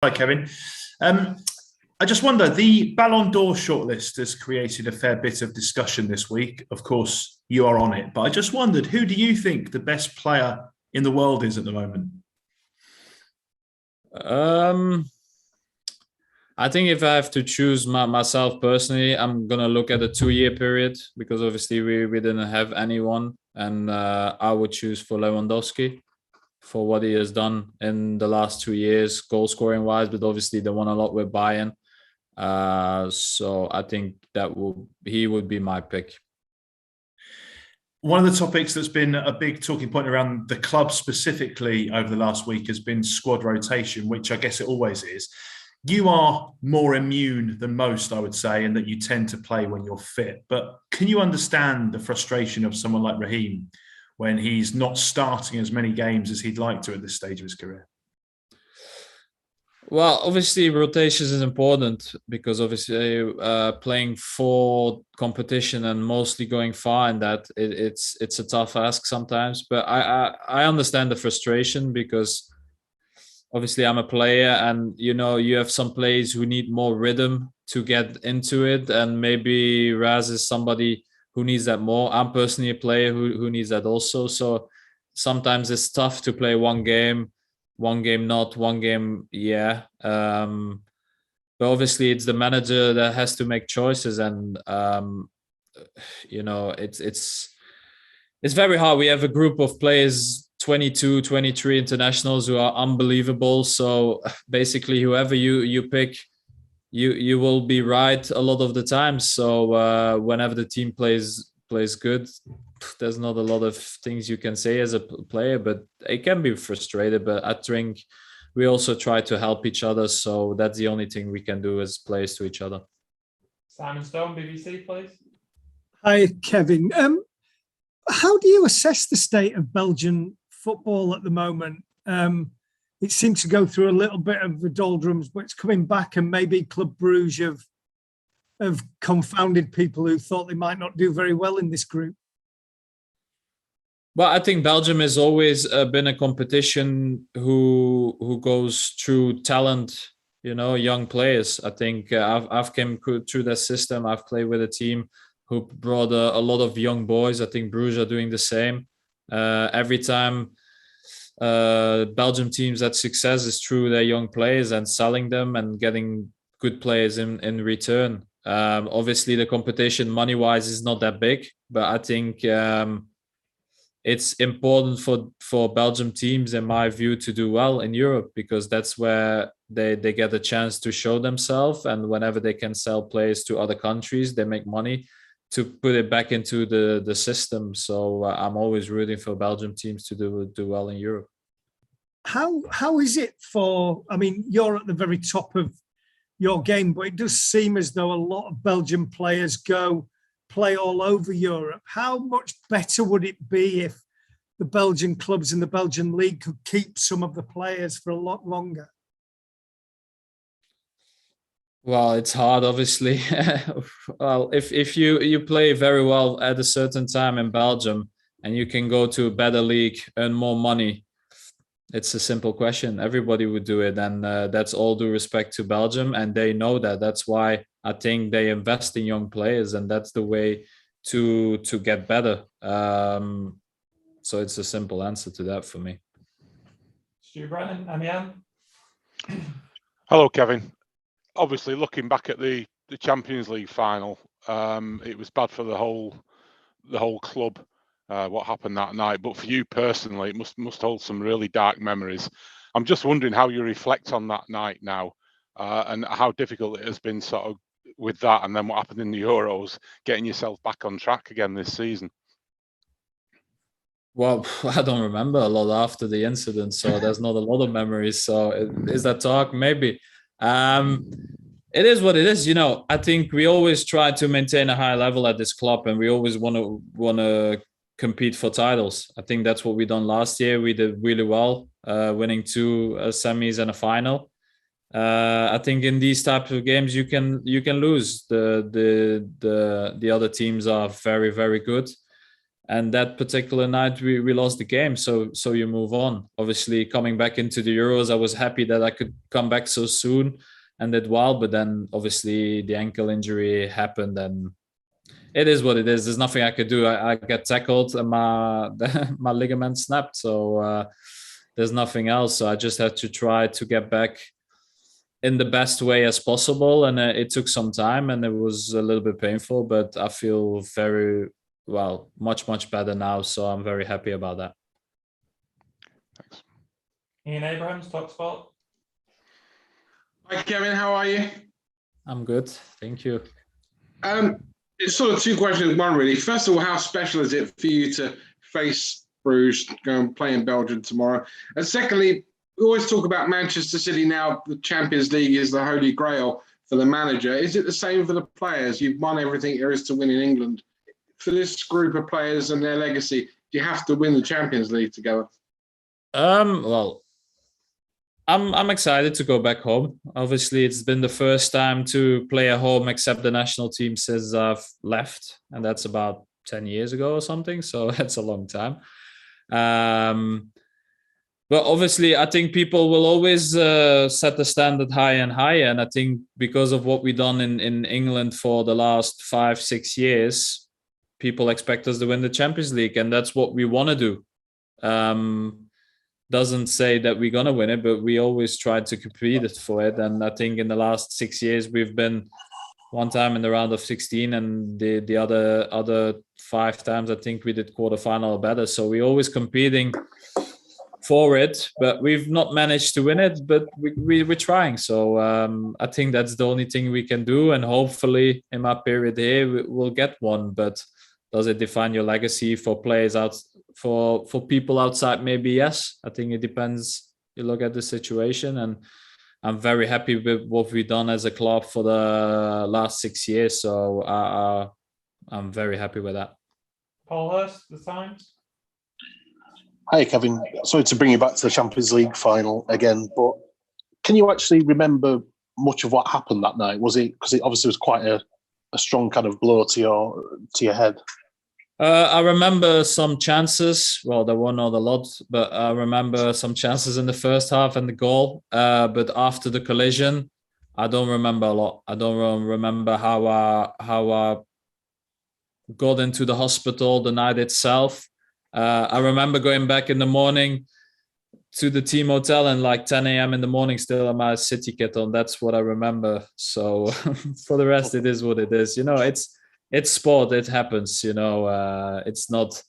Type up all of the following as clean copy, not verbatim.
Hi, Kevin. Um, I just wonder, the Balon d'Or shortlist has created a fair bit of discussion this week. Of course, you are on it, but I just wondered, who do you think the best player in the world is at the moment? Um, I think if I have to choose myself personally, I'm gonna look at a 2-year period because obviously we didn't have anyone, and I would choose for Lewandowski for what he has done in the last 2 years, goal scoring wise. But obviously they won a lot with Bayern, so I think he would be my pick. One of the topics that's been a big talking point around the club specifically over the last week has been squad rotation, which I guess it always is. You are more immune than most, I would say, in that you tend to play when you're fit. But can you understand the frustration of someone like Raheem when he's not starting as many games as he'd like to at this stage of his career? Well, obviously rotations is important because obviously playing for competition and mostly going far in that it's a tough ask sometimes. But I understand the frustration because obviously I'm a player, and you have some players who need more rhythm to get into it, and maybe Raz is somebody who needs that more. I'm personally a player who needs that also. So sometimes it's tough to play one game not, one game yeah. But obviously it's the manager that has to make choices, and it's very hard. We have a group of players, 22, 23 internationals who are unbelievable. So basically, whoever you pick, you will be right a lot of the time. So whenever the team plays good, there's not a lot of things you can say as a player, but it can be frustrated. But I think we also try to help each other. So that's the only thing we can do as players to each other. Simon Stone, BBC, please. Hi, Kevin. How do you assess the state of Belgian football at the moment? It seems to go through a little bit of the doldrums, but it's coming back, and maybe Club Brugge have confounded people who thought they might not do very well in this group. Well, I think Belgium has always been a competition who goes through talent, young players. I think I've came through that system. I've played with a team who brought a lot of young boys. I think Bruges are doing the same. Every time Belgium teams had success is through their young players and selling them and getting good players in return. Obviously, the competition money-wise is not that big, but I think it's important for Belgium teams, in my view, to do well in Europe, because that's where they get a chance to show themselves. And whenever they can sell players to other countries, they make money to put it back into the system. So I'm always rooting for Belgium teams to do well in Europe. How is it for? I mean, you're at the very top of your game, but it does seem as though a lot of Belgian players go play all over Europe. How much better would it be if the Belgian clubs in the Belgian league could keep some of the players for a lot longer? Well, it's hard, obviously. Well, if you play very well at a certain time in Belgium and you can go to a better league, earn more money, it's a simple question. Everybody would do it, and that's all due respect to Belgium, and they know that. That's why I think they invest in young players, and that's the way to get better. So it's a simple answer to that for me. Stu Brennan, Amiens. Hello, Kevin. Obviously, looking back at the Champions League final, it was bad for the whole club. What happened that night, but for you personally, it must hold some really dark memories. I'm just wondering how you reflect on that night now, and how difficult it has been sort of with that, and then what happened in the Euros, getting yourself back on track again this season. Well, I don't remember a lot after the incident, so there's not a lot of memories. So is that talk? Maybe. It is what it is. I think we always try to maintain a high level at this club, and we always want to compete for titles. I think that's what we done last year. We did really well, winning 2 semis and a final. I think in these types of games you can lose. The other teams are very, very good, And that particular night, we lost the game. So you move on. Obviously, coming back into the Euros, I was happy that I could come back so soon and did well. But then, obviously, the ankle injury happened, and it is what it is. There's nothing I could do. I get tackled and my ligament snapped. So there's nothing else. So I just had to try to get back in the best way as possible. And it took some time and it was a little bit painful, but I feel much better now. So I'm very happy about that. Thanks. Ian Abrahams, TalkSport. Hi, Kevin. How are you? I'm good. Thank you. It's sort of two questions in one, really. First of all, how special is it for you to face Bruges, go and play in Belgium tomorrow? And secondly, we always talk about Manchester City now. The Champions League is the holy grail for the manager. Is it the same for the players? You've won everything there is to win in England. For this group of players and their legacy, do you have to win the Champions League together? Well, I'm excited to go back home. Obviously, it's been the first time to play at home except the national team since I've left, and that's about 10 years ago or something. So that's a long time. But obviously, I think people will always set the standard higher and higher. And I think because of what we've done in England for the last 5-6 years, people expect us to win the Champions League, and that's what we want to do. Doesn't say that we're going to win it, but we always try to compete for it. And I think in the last 6 years, we've been one time in the round of 16, and the other 5 times, I think we did quarterfinal or better. So we're always competing for it, but we've not managed to win it, but we're trying. So I think that's the only thing we can do. And hopefully in my period here, we'll get one. But does it define your legacy for players out, for people outside? Maybe yes. I think it depends. You look at the situation, and I'm very happy with what we've done as a club for the last 6 years. So I'm very happy with that. Paul Hurst, The Times. Hi, Kevin. Sorry to bring you back to the Champions League final again, but can you actually remember much of what happened that night? Was it, because it obviously was quite a strong kind of blow to your head? I remember some chances. Well, there were not a lot, but I remember some chances in the first half and the goal. But after the collision, I don't remember a lot. I don't remember how I got into the hospital the night itself. I remember going back in the morning to the team hotel and like 10 a.m. in the morning still on my City kit on. That's what I remember. So for the rest, it is what it is. You know, it's sport. It happens. You know, it's not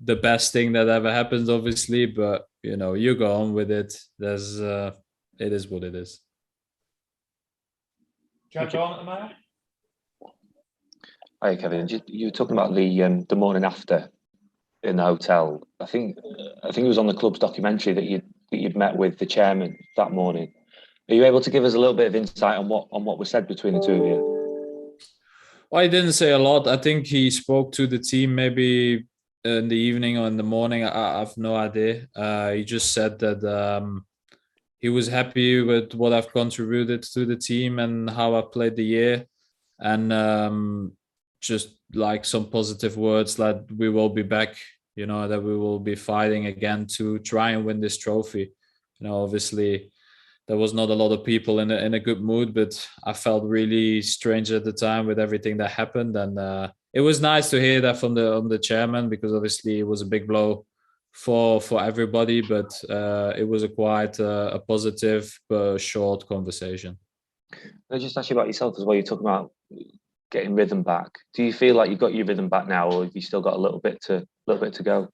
the best thing that ever happens, obviously, but you know, you go on with it. It is what it is. Jack on at the moment. Hi, Kevin. You were talking about the morning after in the hotel. I think it was on the club's documentary that you'd met with the chairman that morning. Are you able to give us a little bit of insight on what was said between the two of you? Well, he didn't say a lot. I think he spoke to the team maybe in the evening or in the morning. I have no idea. He just said that he was happy with what I've contributed to the team and how I played the year, and just like some positive words that we will be back, you know, that we will be fighting again to try and win this trophy. You know, obviously there was not a lot of people in a good mood, but I felt really strange at the time with everything that happened. And it was nice to hear that from the chairman, because obviously it was a big blow for everybody, but it was quite a positive but short conversation. I just ask you about yourself as well. You're talking about getting rhythm back. Do you feel like you've got your rhythm back now, or have you still got a little bit to go?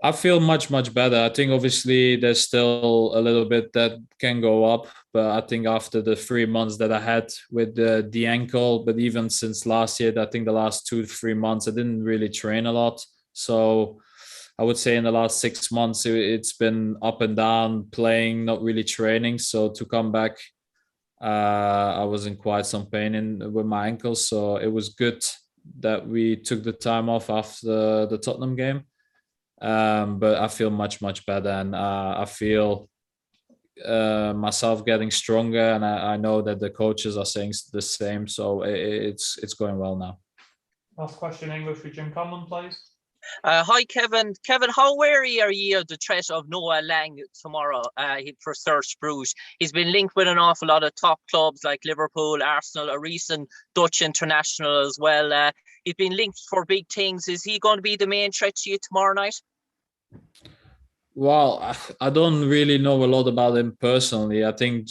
I feel much better. I think obviously there's still a little bit that can go up, but I think after the 3 months that I had with the ankle, but even since last year, I think the last 2-3 months, I didn't really train a lot. So I would say in the last 6 months, it's been up and down, playing, not really training. So to come back, I was in quite some pain with my ankles. So it was good that we took the time off after the Tottenham game. But I feel much better, and I feel myself getting stronger, and I know that the coaches are saying the same. So it's going well now. Last question, English with Jim Conlon, please. Hi, Kevin. Kevin, how wary are you of the threat of Noah Lang tomorrow for Cercle Bruges? He's been linked with an awful lot of top clubs like Liverpool, Arsenal, a recent Dutch international as well. He's been linked for big things. Is he going to be the main threat to you tomorrow night? Well, I don't really know a lot about him personally. I think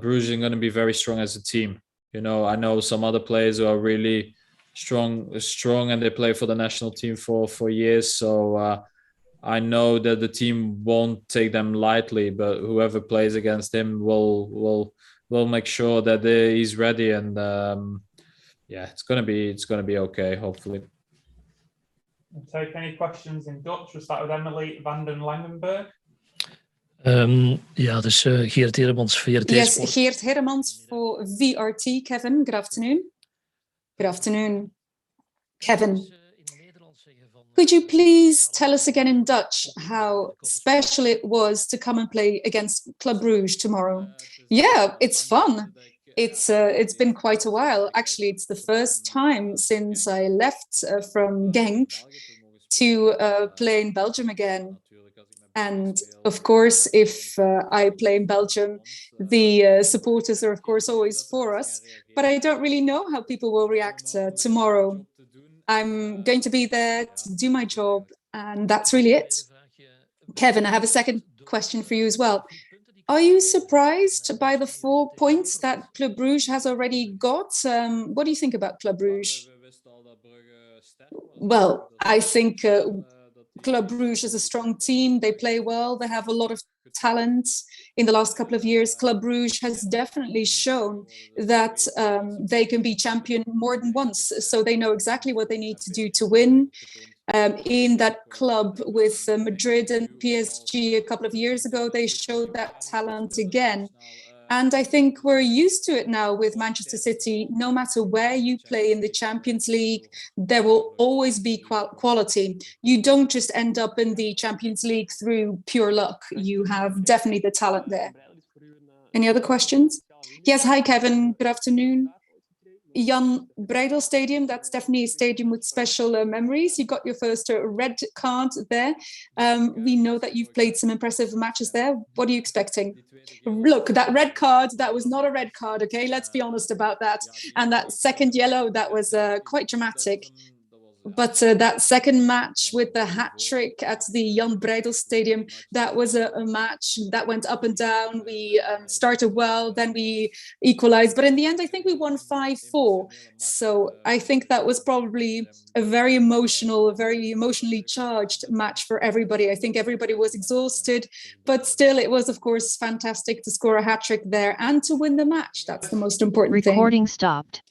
Bruges are going to be very strong as a team. You know, I know some other players who are really strong, and they play for the national team for years. So I know that the team won't take them lightly, but whoever plays against him will make sure that he's ready. And it's gonna be okay. Hopefully. We'll take any questions in Dutch. We'll start with Emily van den Langenberg. Dus Geert Heremans, VRT Yes, Sport. Geert Heremans for VRT. Kevin, good afternoon. Good afternoon, Kevin. Could you please tell us again in Dutch how special it was to come and play against Club Brugge tomorrow? Yeah, it's fun. It's been quite a while. Actually, it's the first time since I left from Genk to play in Belgium again. And of course, if I play in Belgium, the supporters are, of course, always for us. But I don't really know how people will react tomorrow. I'm going to be there to do my job, and that's really it. Kevin, I have a second question for you as well. Are you surprised by the 4 points that Club Brugge has already got? What do you think about Club Brugge? Well, I think Club Brugge is a strong team. They play well. They have a lot of talent. In the last couple of years, Club Brugge has definitely shown that they can be champion more than once. So they know exactly what they need to do to win. In that club with Madrid and PSG a couple of years ago, they showed that talent again. And I think we're used to it now with Manchester City. No matter where you play in the Champions League, there will always be quality. You don't just end up in the Champions League through pure luck. You have definitely the talent there. Any other questions? Yes, hi, Kevin. Good afternoon. Jan Breidel Stadium, that's definitely a stadium with special memories. You got your first red card there. We know that you've played some impressive matches there. What are you expecting? Look, that red card, that was not a red card, okay? Let's be honest about that. And that second yellow, that was quite dramatic. But that second match with the hat-trick at the Jan Breidel Stadium, that was a match that went up and down. We started well, then we equalized. But in the end, I think we won 5-4. So I think that was probably a very emotionally charged match for everybody. I think everybody was exhausted. But still, it was, of course, fantastic to score a hat-trick there and to win the match. That's the most important thing. Recording stopped.